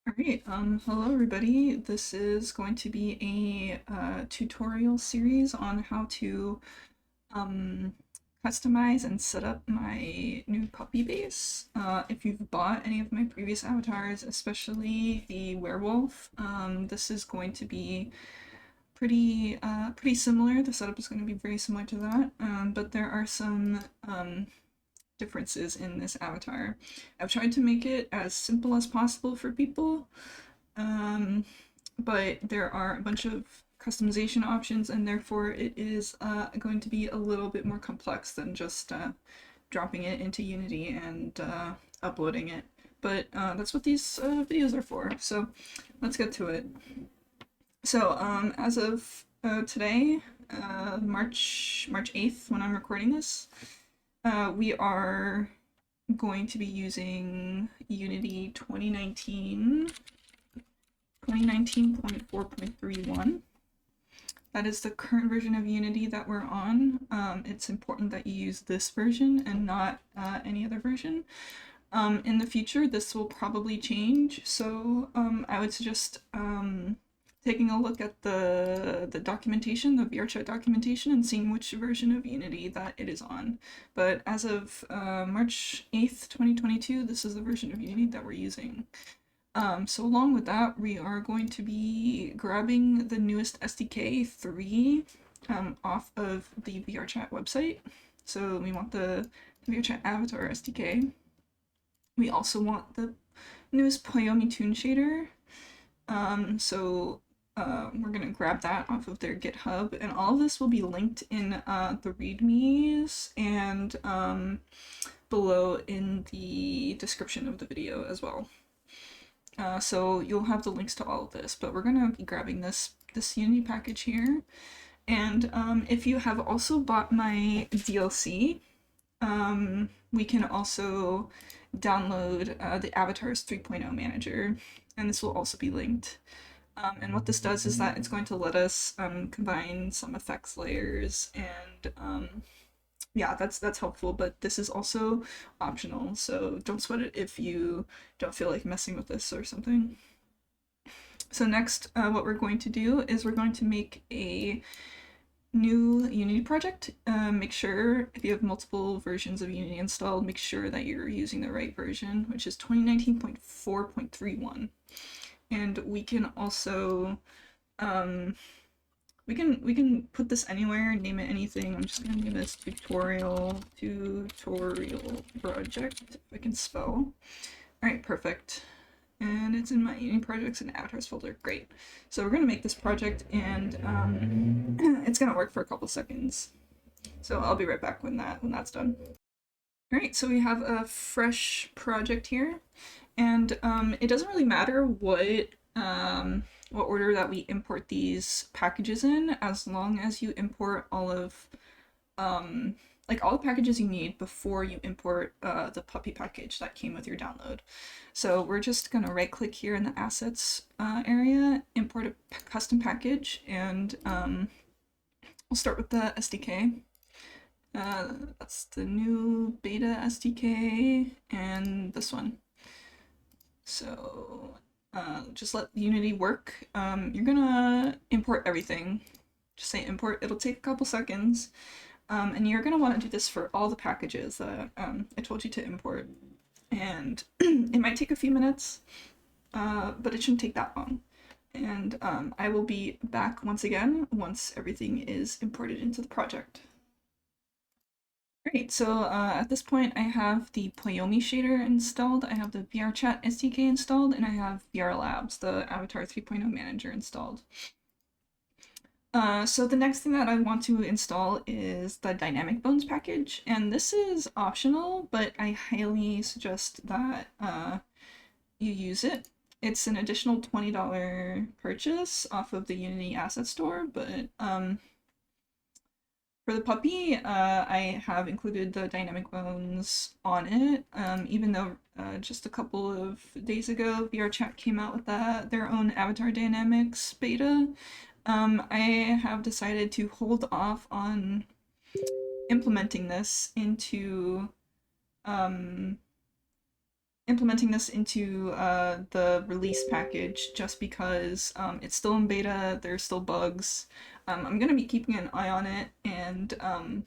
Alright, hello everybody. This is going to be a tutorial series on how to um, customize and set up my new puppy base. If you've bought any of my previous avatars, especially the werewolf, this is going to be pretty similar. The setup is going to be very similar to that, but there are some differences in this avatar. I've tried to make it as simple as possible for people, um, but there are a bunch of customization options, and therefore it is going to be a little bit more complex than just dropping it into Unity and uploading it. But that's what these videos are for, so let's get to it. So as of today, March 8th, when I'm recording this, we are going to be using Unity 2019.4.31. That is the current version of Unity that we're on. It's important that you use this version and not any other version. In the future, this will probably change, so I would suggest taking a look at the documentation, the VRChat documentation, and seeing which version of Unity that it is on. But as of March 8th, 2022, this is the version of Unity that we're using. So along with that, we are going to be grabbing the newest SDK 3 off of the VRChat website. So we want the VRChat Avatar SDK. We also want the newest Poyomi Toon Shader. We're gonna grab that off of their GitHub, and all of this will be linked in the READMEs and below in the description of the video as well. So you'll have the links to all of this, but we're gonna be grabbing this Unity package here. And if you have also bought my DLC, we can also download the Avatars 3.0 Manager, and this will also be linked. And what this does is that it's going to let us combine some effects layers, and yeah, that's helpful, but this is also optional, so don't sweat it if you don't feel like messing with this or something. So next, what we're going to do is we're going to make a new Unity project. Make sure if you have multiple versions of Unity installed, make sure that you're using the right version, which is 2019.4.31. And we can also we can put this anywhere, name it anything. I'm just gonna name this tutorial project, if I can spell. Alright, perfect. And it's in my Unity projects and avatars folder. Great. So we're gonna make this project, and it's gonna work for a couple seconds. So I'll be right back when that's done. Alright, so we have a fresh project here, and it doesn't really matter what order that we import these packages in, as long as you import all of like all the packages you need before you import the puppy package that came with your download. So we're just gonna right click here in the assets area, import a custom package, and we'll start with the SDK. That's the new beta SDK and this one. So just let Unity work. You're gonna import everything. Just say import, it'll take a couple seconds. And you're gonna wanna do this for all the packages that I told you to import. And it might take a few minutes, but it shouldn't take that long. And I will be back once again once everything is imported into the project. Great, so at this point I have the Poyomi shader installed, I have the VRChat SDK installed, and I have VR Labs, the Avatar 3.0 Manager installed. So the next thing that I want to install is the Dynamic Bones package, and this is optional, but I highly suggest that you use it. It's an additional $20 purchase off of the Unity Asset Store, but for the puppy, I have included the Dynamic Bones on it, even though just a couple of days ago VRChat came out with their own Avatar Dynamics beta. I have decided to hold off on implementing this into implementing this into the release package just because it's still in beta, there's still bugs. I'm going to be keeping an eye on it, and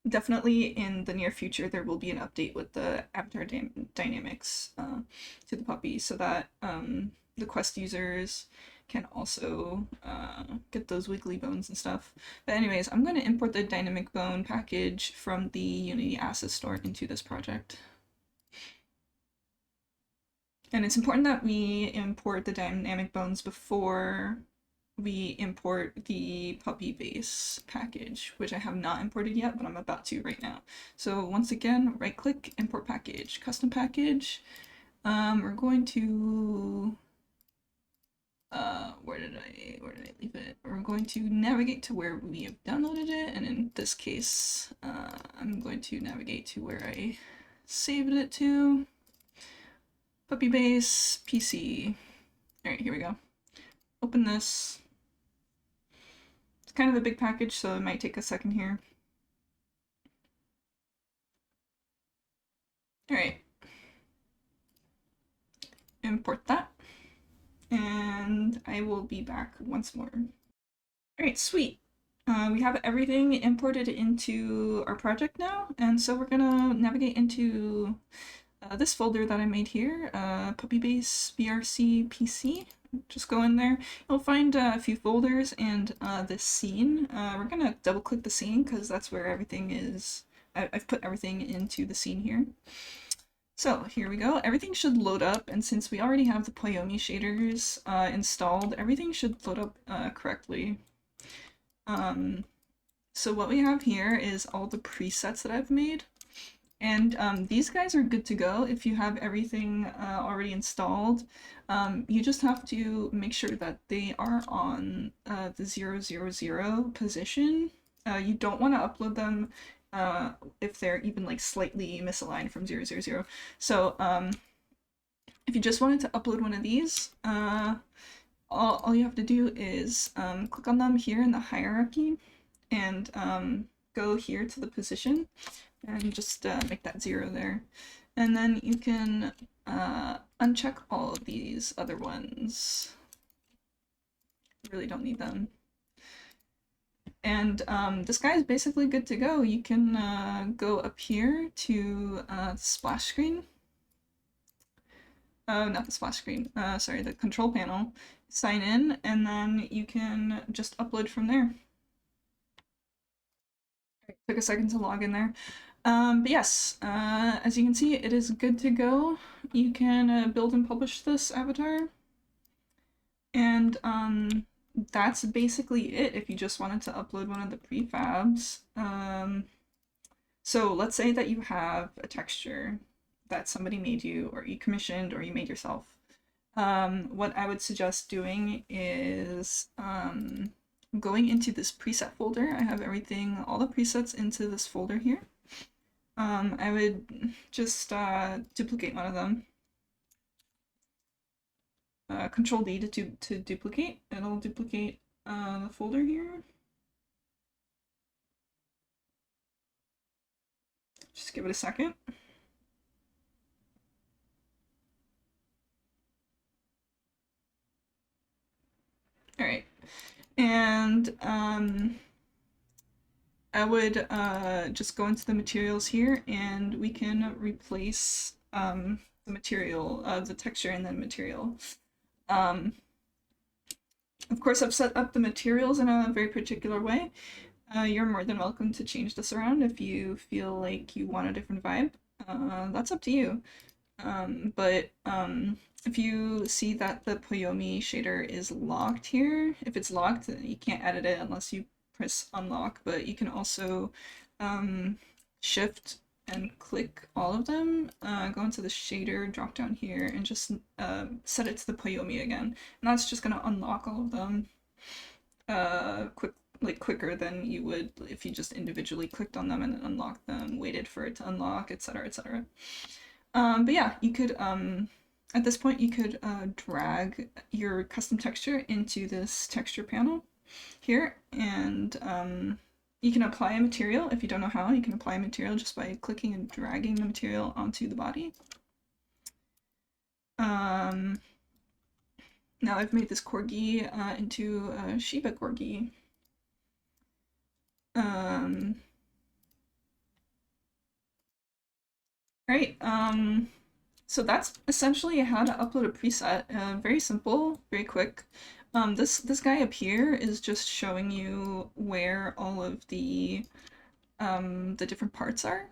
definitely in the near future there will be an update with the avatar dynamics to the puppy so that the quest users can also get those wiggly bones and stuff. But anyways, I'm going to import the dynamic bone package from the Unity asset store into this project. And it's important that we import the dynamic bones before we import the puppy base package, which I have not imported yet, but I'm about to right now. So once again, right click, import package, custom package. We're going to, where did I leave it? We're going to navigate to where we have downloaded it. And in this case, I'm going to navigate to where I saved it to. Puppy base, PC. All right, here we go. Open this. It's kind of a big package, so it might take a second here. All right. Import that. And I will be back once more. All right, sweet. We have everything imported into our project now, and so we're gonna navigate into this folder that I made here, Puppy Base BRC PC. Just go in there. You'll find a few folders and this scene. We're gonna double click the scene because that's where everything is. I've put everything into the scene here. So here we go. Everything should load up, and since we already have the Poyomi shaders installed, everything should load up correctly. So what we have here is all the presets that I've made. And these guys are good to go if you have everything already installed. You just have to make sure that they are on the 000 position. You don't want to upload them if they're even like slightly misaligned from 000. So if you just wanted to upload one of these, all you have to do is click on them here in the hierarchy and go here to the position and just make that 0 there. And then you can uncheck all of these other ones. You really don't need them. And this guy is basically good to go. You can go up here to the splash screen. Not the splash screen, sorry, the control panel. Sign in, and then you can just upload from there. Took a second to log in there. But yes, as you can see, it is good to go. You can build and publish this avatar. And that's basically it if you just wanted to upload one of the prefabs. So let's say that you have a texture that somebody made you, or you commissioned, or you made yourself. What I would suggest doing is going into this preset folder. I have everything, all the presets into this folder here. I would just duplicate one of them. Control D to duplicate. It'll duplicate the folder here. Just give it a second. All right, and I would just go into the materials here, and we can replace the material, the texture and the material. Of course, I've set up the materials in a very particular way. You're more than welcome to change this around if you feel like you want a different vibe. That's up to you. But if you see that the Poyomi shader is locked here, if it's locked, you can't edit it unless you press unlock, but you can also shift and click all of them, go into the shader, drop down here, and just set it to the Poyomi again. And that's just going to unlock all of them quicker than you would if you just individually clicked on them and then unlocked them, waited for it to unlock, etc., etc. But yeah, you could, at this point, you could drag your custom texture into this texture panel here, and you can apply a material. If you don't know how, you can apply a material just by clicking and dragging the material onto the body. Um, Now I've made this corgi into a Shiba corgi. Um, right. So that's essentially how to upload a preset. Very simple, very quick. This guy up here is just showing you where all of the different parts are.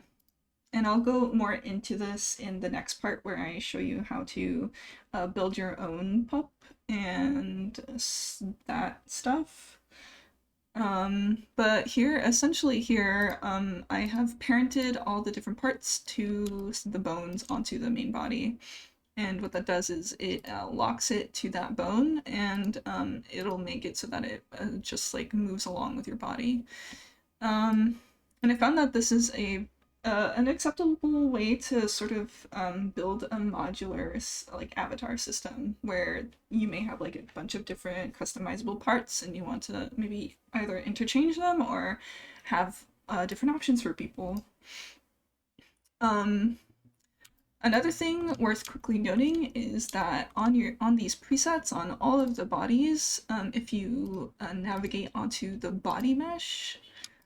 And I'll go more into this in the next part where I show you how to build your own pup and that stuff. But here, essentially here, I have parented all the different parts to the bones onto the main body. And what that does is it locks it to that bone, and it'll make it so that it just like moves along with your body. And I found that this is an acceptable way to sort of build a modular like avatar system where you may have like a bunch of different customizable parts and you want to maybe either interchange them or have different options for people. Another thing worth quickly noting is that on these presets on all of the bodies, if you navigate onto the body mesh,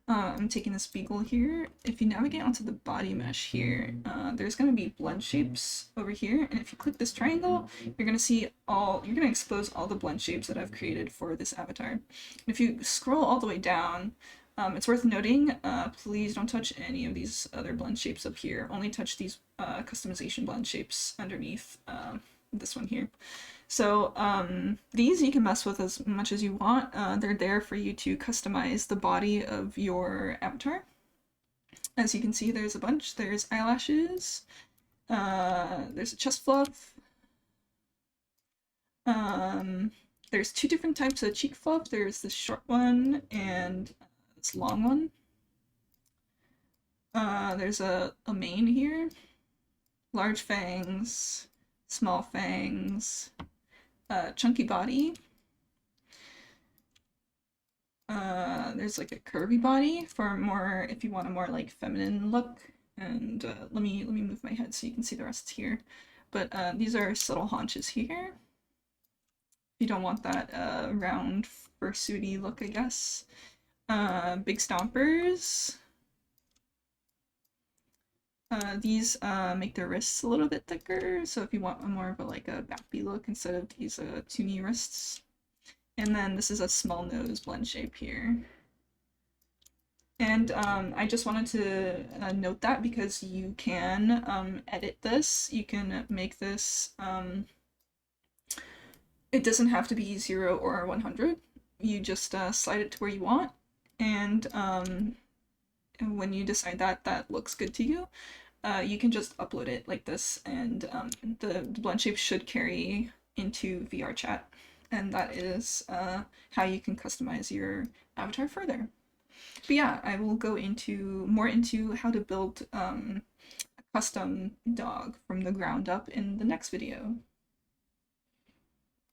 I'm taking this beagle here. If you navigate onto the body mesh here, there's going to be blend shapes over here, and if you click this triangle, you're going to see you're going to expose all the blend shapes that I've created for this avatar. And if you scroll all the way down, it's worth noting, please don't touch any of these other blend shapes up here. Only touch these customization blend shapes underneath this one here. So these you can mess with as much as you want. They're there for you to customize the body of your avatar. As you can see, there's a bunch. There's eyelashes. There's a chest fluff. There's two different types of cheek fluff. There's this short one and this long one. There's a mane here. Large fangs, small fangs, chunky body. There's like a curvy body for more if you want a more like feminine look. And let me move my head so you can see the rest here. But these are subtle haunches here. If you don't want that round fursuity look, I guess. Big stompers. These make the wrists a little bit thicker, so if you want more of a like a bappy look instead of these toony wrists. And then this is a small nose blend shape here. And I just wanted to note that because you can edit this, you can make this, it doesn't have to be 0 or 100. You just slide it to where you want, and when you decide that that looks good to you, you can just upload it like this, and the blend shape should carry into VRChat, and that is how you can customize your avatar further. But yeah, I will go more into how to build a custom dog from the ground up in the next video.